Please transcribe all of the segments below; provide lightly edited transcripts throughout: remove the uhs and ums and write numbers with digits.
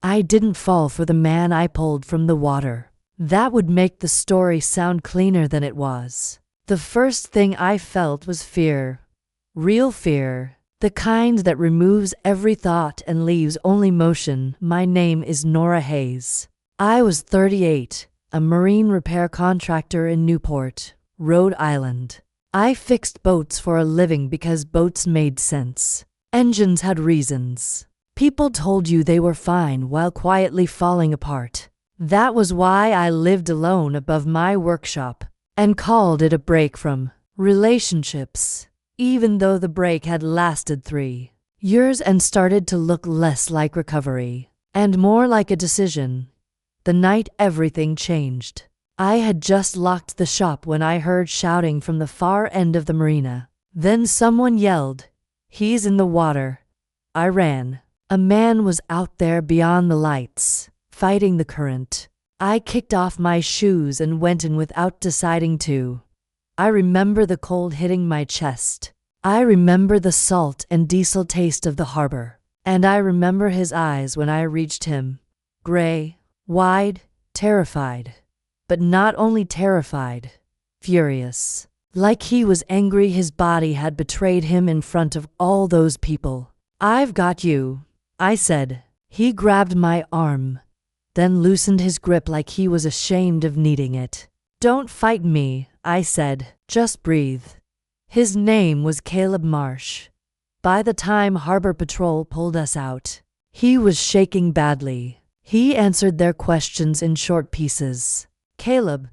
I didn't fall for the man I pulled from the water. That would make the story sound cleaner than it was. The first thing I felt was fear. Real fear. The kind that removes every thought and leaves only motion. My name is Nora Hayes. I was 38, a marine repair contractor in Newport, Rhode Island. I fixed boats for a living because boats made sense. Engines had reasons. People told you they were fine while quietly falling apart. That was why I lived alone above my workshop and called it a break from relationships, even though the break had lasted 3 years and started to look less like recovery and more like a decision. The night everything changed. I had just locked the shop when I heard shouting from the far end of the marina. Then someone yelled, "He's in the water." I ran. A man was out there beyond the lights, fighting the current. I kicked off my shoes and went in without deciding to. I remember the cold hitting my chest. I remember the salt and diesel taste of the harbor. And I remember his eyes when I reached him. Gray, wide, terrified. But not only terrified, furious. Like he was angry his body had betrayed him in front of all those people. "I've got you," I said. He grabbed my arm, then loosened his grip like he was ashamed of needing it. "Don't fight me," I said. "Just breathe." His name was Caleb Marsh. By the time Harbor Patrol pulled us out, he was shaking badly. He answered their questions in short pieces. "Caleb,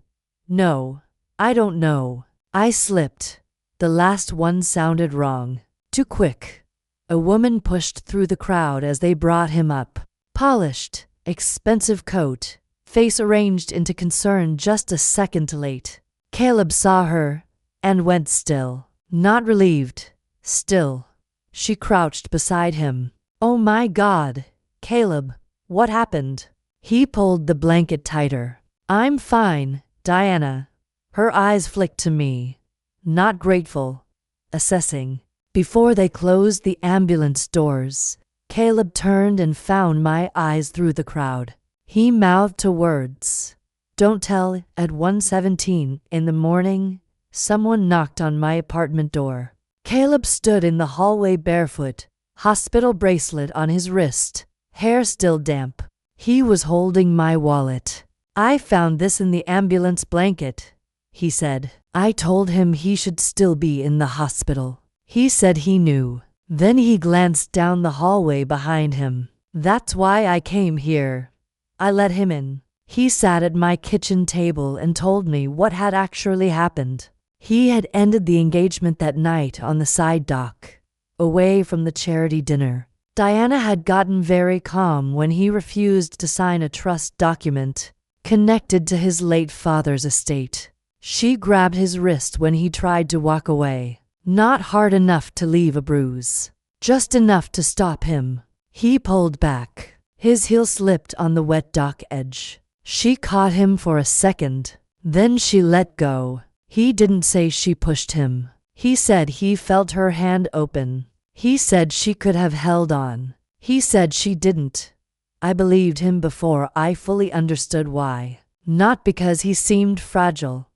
no, I don't know." I slipped. The last one sounded wrong. Too quick. A woman pushed through the crowd as they brought him up. Polished, expensive coat, face arranged into concern just a second late. Caleb saw her and went still. Not relieved, still. She crouched beside him. "Oh my God, Caleb, what happened?" He pulled the blanket tighter. "I'm fine, Diana." Her eyes flicked to me. Not grateful. Assessing. Before they closed the ambulance doors, Caleb turned and found my eyes through the crowd. He mouthed words. "Don't tell." At 1:17 in the morning, someone knocked on my apartment door. Caleb stood in the hallway barefoot, hospital bracelet on his wrist, hair still damp. He was holding my wallet. "I found this in the ambulance blanket," he said. I told him he should still be in the hospital. He said he knew. Then he glanced down the hallway behind him. "That's why I came here." I let him in. He sat at my kitchen table and told me what had actually happened. He had ended the engagement that night on the side dock, away from the charity dinner. Diana had gotten very calm when he refused to sign a trust document connected to his late father's estate. She grabbed his wrist when he tried to walk away. Not hard enough to leave a bruise, just enough to stop him. He pulled back. His heel slipped on the wet dock edge. She caught him for a second. Then she let go. He didn't say she pushed him. He said he felt her hand open. He said she could have held on. He said she didn't. I believed him before I fully understood why. Not because he seemed fragile.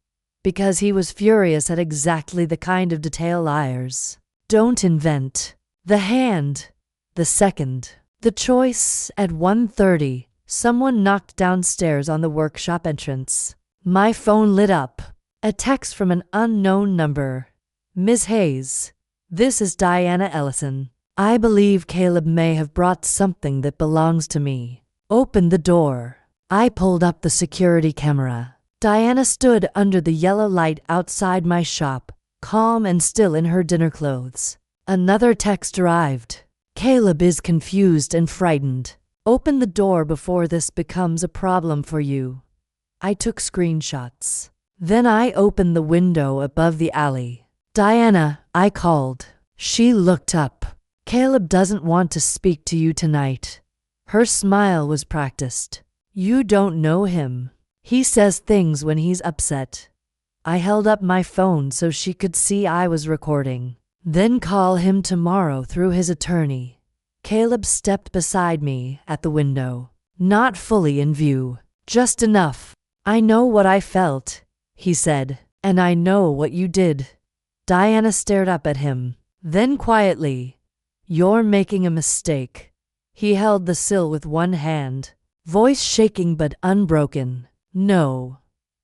Because he was furious at exactly the kind of detail liars don't invent. The hand. The second. The choice. At 1:30, someone knocked downstairs on the workshop entrance. My phone lit up. A text from an unknown number. "Ms. Hayes, this is Diana Ellison. I believe Caleb may have brought something that belongs to me. Open the door." I pulled up the security camera. Diana stood under the yellow light outside my shop, calm and still in her dinner clothes. Another text arrived. "Caleb is confused and frightened. Open the door before this becomes a problem for you." I took screenshots. Then I opened the window above the alley. "Diana," I called. She looked up. "Caleb doesn't want to speak to you tonight." Her smile was practiced. "You don't know him. He says things when he's upset." I held up my phone so she could see I was recording. "Then call him tomorrow through his attorney." Caleb stepped beside me at the window. Not fully in view. Just enough. I know what I felt, he said. And I know what you did. Diana stared up at him. Then quietly, you're making a mistake. He held the sill with one hand, voice shaking but unbroken. No.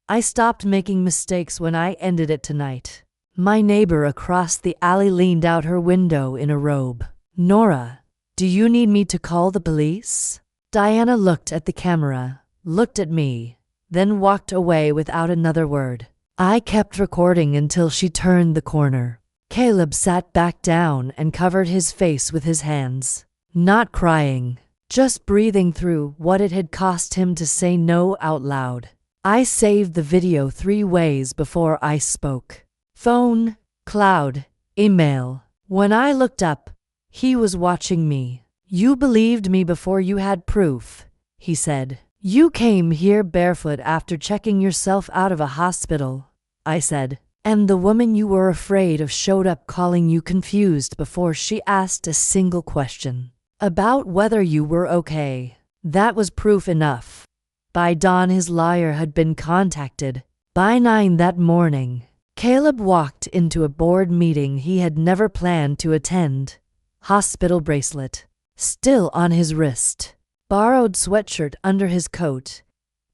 I stopped making mistakes when I ended it tonight. My neighbor across the alley leaned out her window in a robe. Nora, do you need me to call the police? Diana looked at the camera, looked at me, then walked away without another word. I kept recording until she turned the corner. Caleb sat back down and covered his face with his hands. Not crying, just breathing through what it had cost him to say no out loud. I saved the video 3 ways before I spoke. Phone, cloud, email. When I looked up, he was watching me. You believed me before you had proof, he said. You came here barefoot after checking yourself out of a hospital, I said. And the woman you were afraid of showed up calling you confused before she asked a single question about whether you were okay. That was proof enough. By dawn, his lawyer had been contacted. By 9 that morning, Caleb walked into a board meeting he had never planned to attend. Hospital bracelet still on his wrist, borrowed sweatshirt under his coat,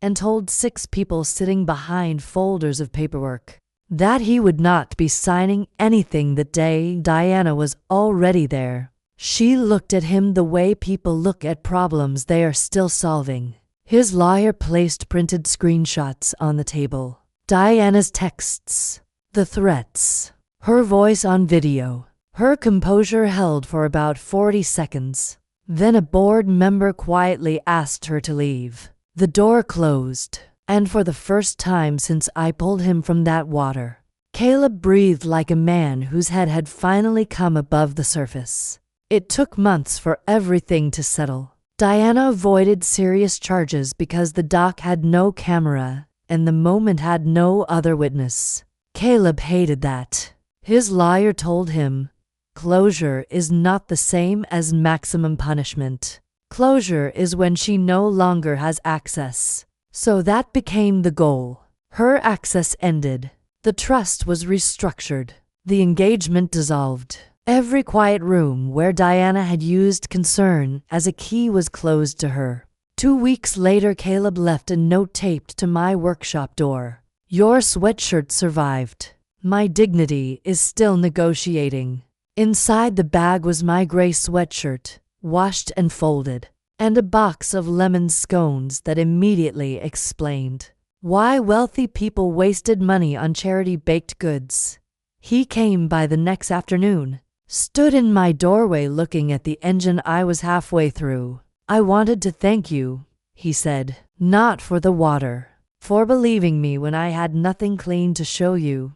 and told 6 people sitting behind folders of paperwork that he would not be signing anything that day. Diana was already there. She looked at him the way people look at problems they are still solving. His lawyer placed printed screenshots on the table. Diana's texts, the threats, her voice on video. Her composure held for about 40 seconds. Then a board member quietly asked her to leave. The door closed, and for the first time since I pulled him from that water, Caleb breathed like a man whose head had finally come above the surface. It took months for everything to settle. Diana avoided serious charges because the doc had no camera, and the moment had no other witness. Caleb hated that. His lawyer told him, closure is not the same as maximum punishment. Closure is when she no longer has access. So that became the goal. Her access ended. The trust was restructured. The engagement dissolved. Every quiet room where Diana had used concern as a key was closed to her. 2 weeks later, Caleb left a note taped to my workshop door. Your sweatshirt survived. My dignity is still negotiating. Inside the bag was my gray sweatshirt, washed and folded, and a box of lemon scones that immediately explained why wealthy people wasted money on charity baked goods. He came by the next afternoon, stood in my doorway looking at the engine I was halfway through. I wanted to thank you, he said, not for the water, for believing me when I had nothing clean to show you.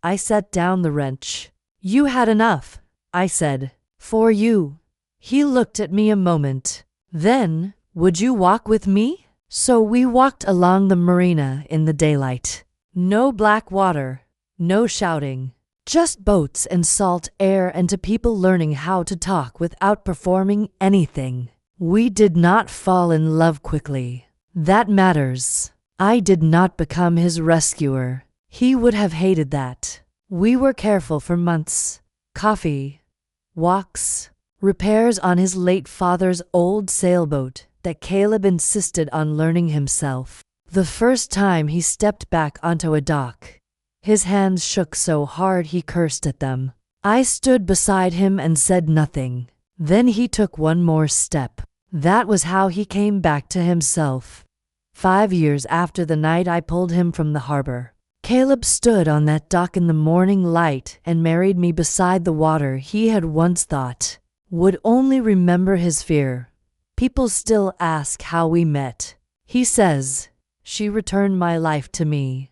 I set down the wrench. You had enough, I said, for you. He looked at me a moment. Then, would you walk with me? So we walked along the marina in the daylight. No black water, no shouting, just boats and salt air, and to people learning how to talk without performing anything. We did not fall in love quickly. That matters. I did not become his rescuer. He would have hated that. We were careful for months. Coffee, walks, repairs on his late father's old sailboat that Caleb insisted on learning himself. The first time he stepped back onto a dock, his hands shook so hard he cursed at them. I stood beside him and said nothing. Then he took one more step. That was how he came back to himself. 5 years after the night I pulled him from the harbor, Caleb stood on that dock in the morning light and married me beside the water he had once thought would only remember his fear. People still ask how we met. He says, she returned my life to me.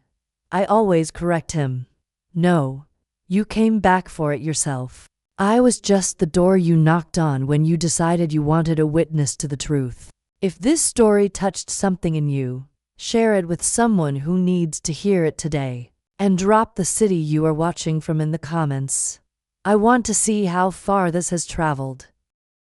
I always correct him. No, you came back for it yourself. I was just the door you knocked on when you decided you wanted a witness to the truth. If this story touched something in you, share it with someone who needs to hear it today. And drop the city you are watching from in the comments. I want to see how far this has traveled.